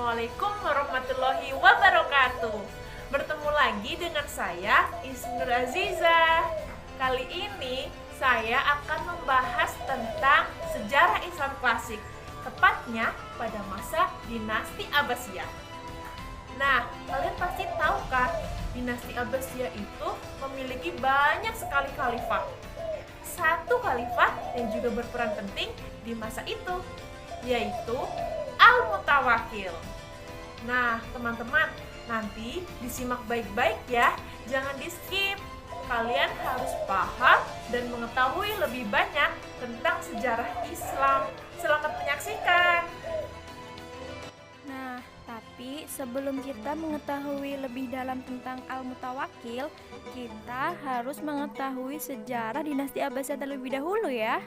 Assalamualaikum warahmatullahi wabarakatuh. Bertemu lagi dengan saya, Isnur Aziza. Kali ini saya akan membahas tentang sejarah Islam klasik, tepatnya pada masa dinasti Abbasiyah. Nah, kalian pasti tahu kan, dinasti Abbasiyah itu memiliki banyak sekali khalifah. Satu khalifah yang juga berperan penting di masa itu, yaitu Al-Mutawakkil. Nah, teman-teman, nanti disimak baik-baik ya, jangan di-skip. Kalian harus paham dan mengetahui lebih banyak tentang sejarah Islam. Selamat menyaksikan. Nah, tapi sebelum kita mengetahui lebih dalam tentang Al-Mutawakkil, kita harus mengetahui sejarah dinasti Abbasiyah terlebih dahulu ya.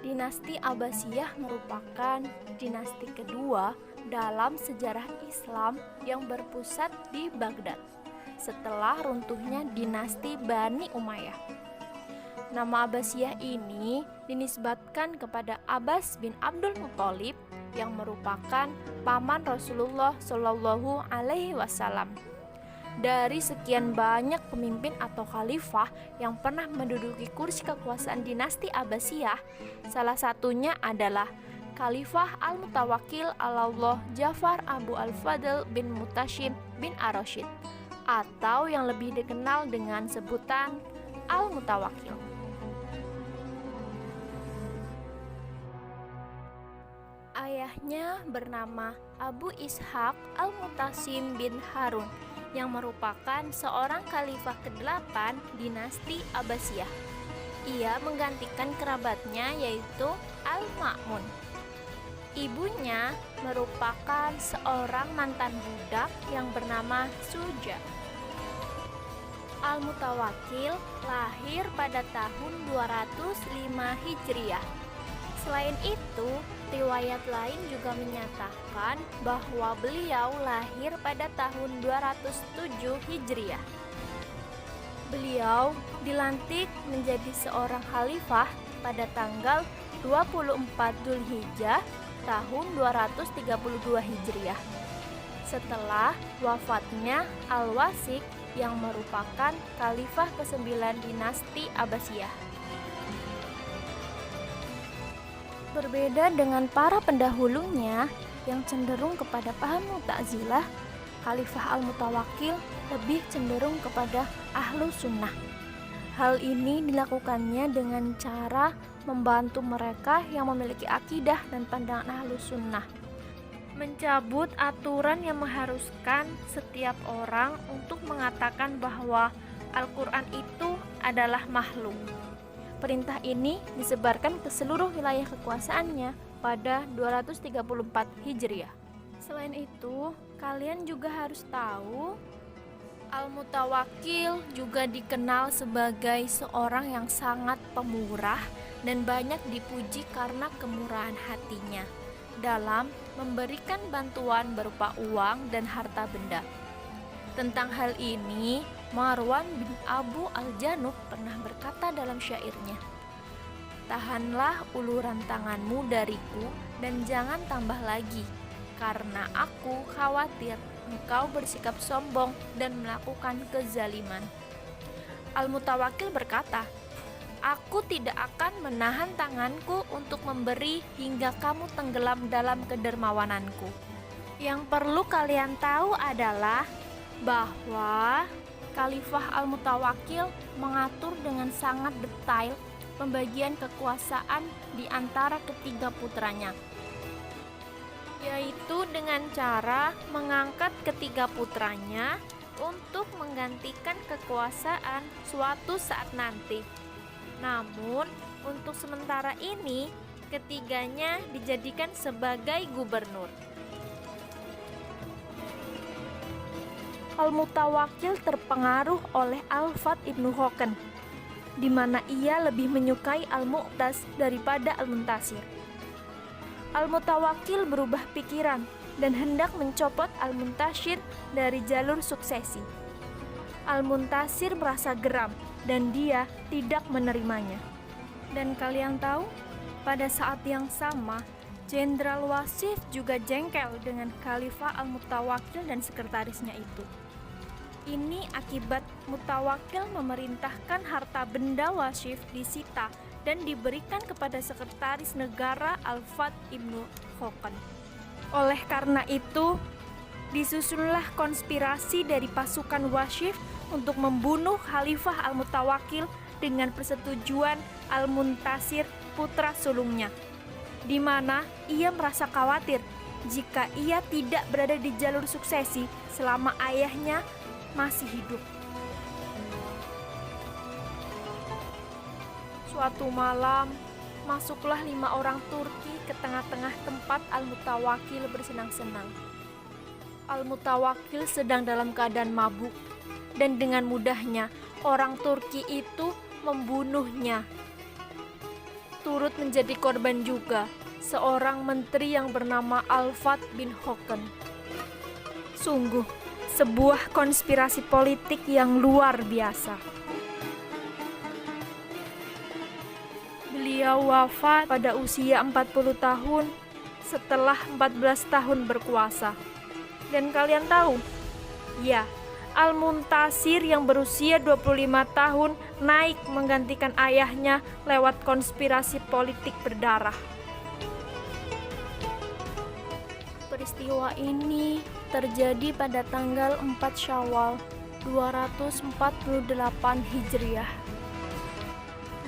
Dinasti Abbasiyah merupakan dinasti kedua dalam sejarah Islam yang berpusat di Baghdad setelah runtuhnya dinasti Bani Umayyah. Nama Abbasiyah ini dinisbatkan kepada Abbas bin Abdul Muthalib yang merupakan paman Rasulullah Shallallahu Alaihi Wasallam. Dari sekian banyak pemimpin atau khalifah yang pernah menduduki kursi kekuasaan dinasti Abbasiyah, salah satunya adalah Khalifah Al-Mutawakkil Alallah Ja'far Abu Al-Fadl bin Mutashim bin Ar-Rasyid, atau yang lebih dikenal dengan sebutan Al-Mutawakkil. Ayahnya bernama Abu Ishaq Al-Mutasim bin Harun yang merupakan seorang khalifah ke-8 dinasti Abbasiyah. Ia menggantikan kerabatnya yaitu Al-Ma'mun. Ibunya merupakan seorang mantan budak yang bernama Suja. Al-Mutawakkil lahir pada tahun 205 Hijriah. Selain itu, riwayat lain juga menyatakan bahwa beliau lahir pada tahun 207 Hijriah. Beliau dilantik menjadi seorang khalifah pada tanggal 24 Dzulhijjah tahun 232 Hijriah. Setelah wafatnya Al-Wasik yang merupakan khalifah ke-9 dinasti Abbasiyah. Berbeda dengan para pendahulunya yang cenderung kepada paham Mu'tazilah, Khalifah Al-Mutawakkil lebih cenderung kepada Ahlu Sunnah. Hal ini dilakukannya dengan cara membantu mereka yang memiliki akidah dan pandangan Ahlu Sunnah, mencabut aturan yang mengharuskan setiap orang untuk mengatakan bahwa Al-Quran itu adalah makhluk. Perintah ini disebarkan ke seluruh wilayah kekuasaannya pada 234 Hijriah. Selain itu, kalian juga harus tahu Al-Mutawakkil juga dikenal sebagai seorang yang sangat pemurah dan banyak dipuji karena kemurahan hatinya dalam memberikan bantuan berupa uang dan harta benda. Tentang hal ini, Marwan bin Abu Al-Janub pernah berkata dalam syairnya, "Tahanlah uluran tanganmu dariku dan jangan tambah lagi, karena aku khawatir engkau bersikap sombong dan melakukan kezaliman." Al-Mutawakkil berkata, "Aku tidak akan menahan tanganku untuk memberi hingga kamu tenggelam dalam kedermawananku." Yang perlu kalian tahu adalah bahwa Khalifah Al-Mutawakkil mengatur dengan sangat detail pembagian kekuasaan di antara ketiga putranya, yaitu dengan cara mengangkat ketiga putranya untuk menggantikan kekuasaan suatu saat nanti. Namun, untuk sementara ini, ketiganya dijadikan sebagai gubernur. Al-Mutawakkil terpengaruh oleh Al-Fath ibnu Hoken, di mana ia lebih menyukai Al-Mu'taz daripada Al-Muntasir. Al-Mutawakkil berubah pikiran dan hendak mencopot Al-Muntasir dari jalur suksesi. Al-Muntasir merasa geram dan dia tidak menerimanya. Dan kalian tahu, pada saat yang sama, Jenderal Wasif juga jengkel dengan Khalifah Al-Mutawakkil dan sekretarisnya itu. Ini akibat Mutawakkil memerintahkan harta benda Wasif disita dan diberikan kepada sekretaris negara Al-Fat Ibnu Hokan. Oleh karena itu, disusunlah konspirasi dari pasukan Wasif untuk membunuh Khalifah Al-Mutawakkil dengan persetujuan Al-Muntasir, putra sulungnya, di mana ia merasa khawatir jika ia tidak berada di jalur suksesi selama ayahnya masih hidup. Suatu malam, masuklah 5 orang Turki ke tengah-tengah tempat Al-Mutawakkil bersenang-senang. Al-Mutawakkil sedang dalam keadaan mabuk, dan dengan mudahnya orang Turki itu membunuhnya. Turut menjadi korban juga seorang menteri yang bernama Al-Fat bin Hokan. Sungguh, sebuah konspirasi politik yang luar biasa. Beliau wafat pada usia 40 tahun setelah 14 tahun berkuasa. Dan kalian tahu? Ya, Al-Muntasir yang berusia 25 tahun naik menggantikan ayahnya lewat konspirasi politik berdarah. Peristiwa ini terjadi pada tanggal 4 Syawal 248 Hijriah.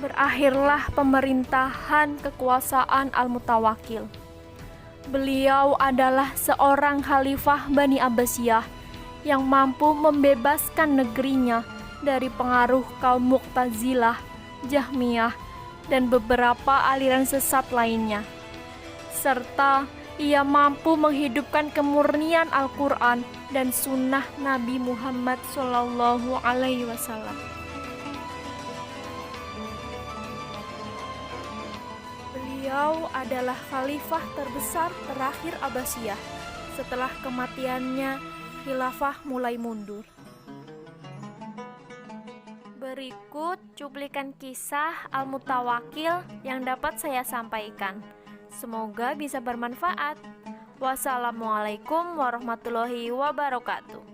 Berakhirlah pemerintahan kekuasaan Al-Mutawakkil. Beliau adalah seorang khalifah Bani Abbasiyah yang mampu membebaskan negerinya dari pengaruh kaum Mu'tazilah, Jahmiyah, dan beberapa aliran sesat lainnya. Serta ia mampu menghidupkan kemurnian Al-Quran dan sunnah Nabi Muhammad SAW. Beliau adalah khalifah terbesar terakhir Abbasiyah. Setelah kematiannya, khilafah mulai mundur. Berikut cuplikan kisah Al-Mutawakkil yang dapat saya sampaikan. Semoga bisa bermanfaat. Wassalamualaikum warahmatullahi wabarakatuh.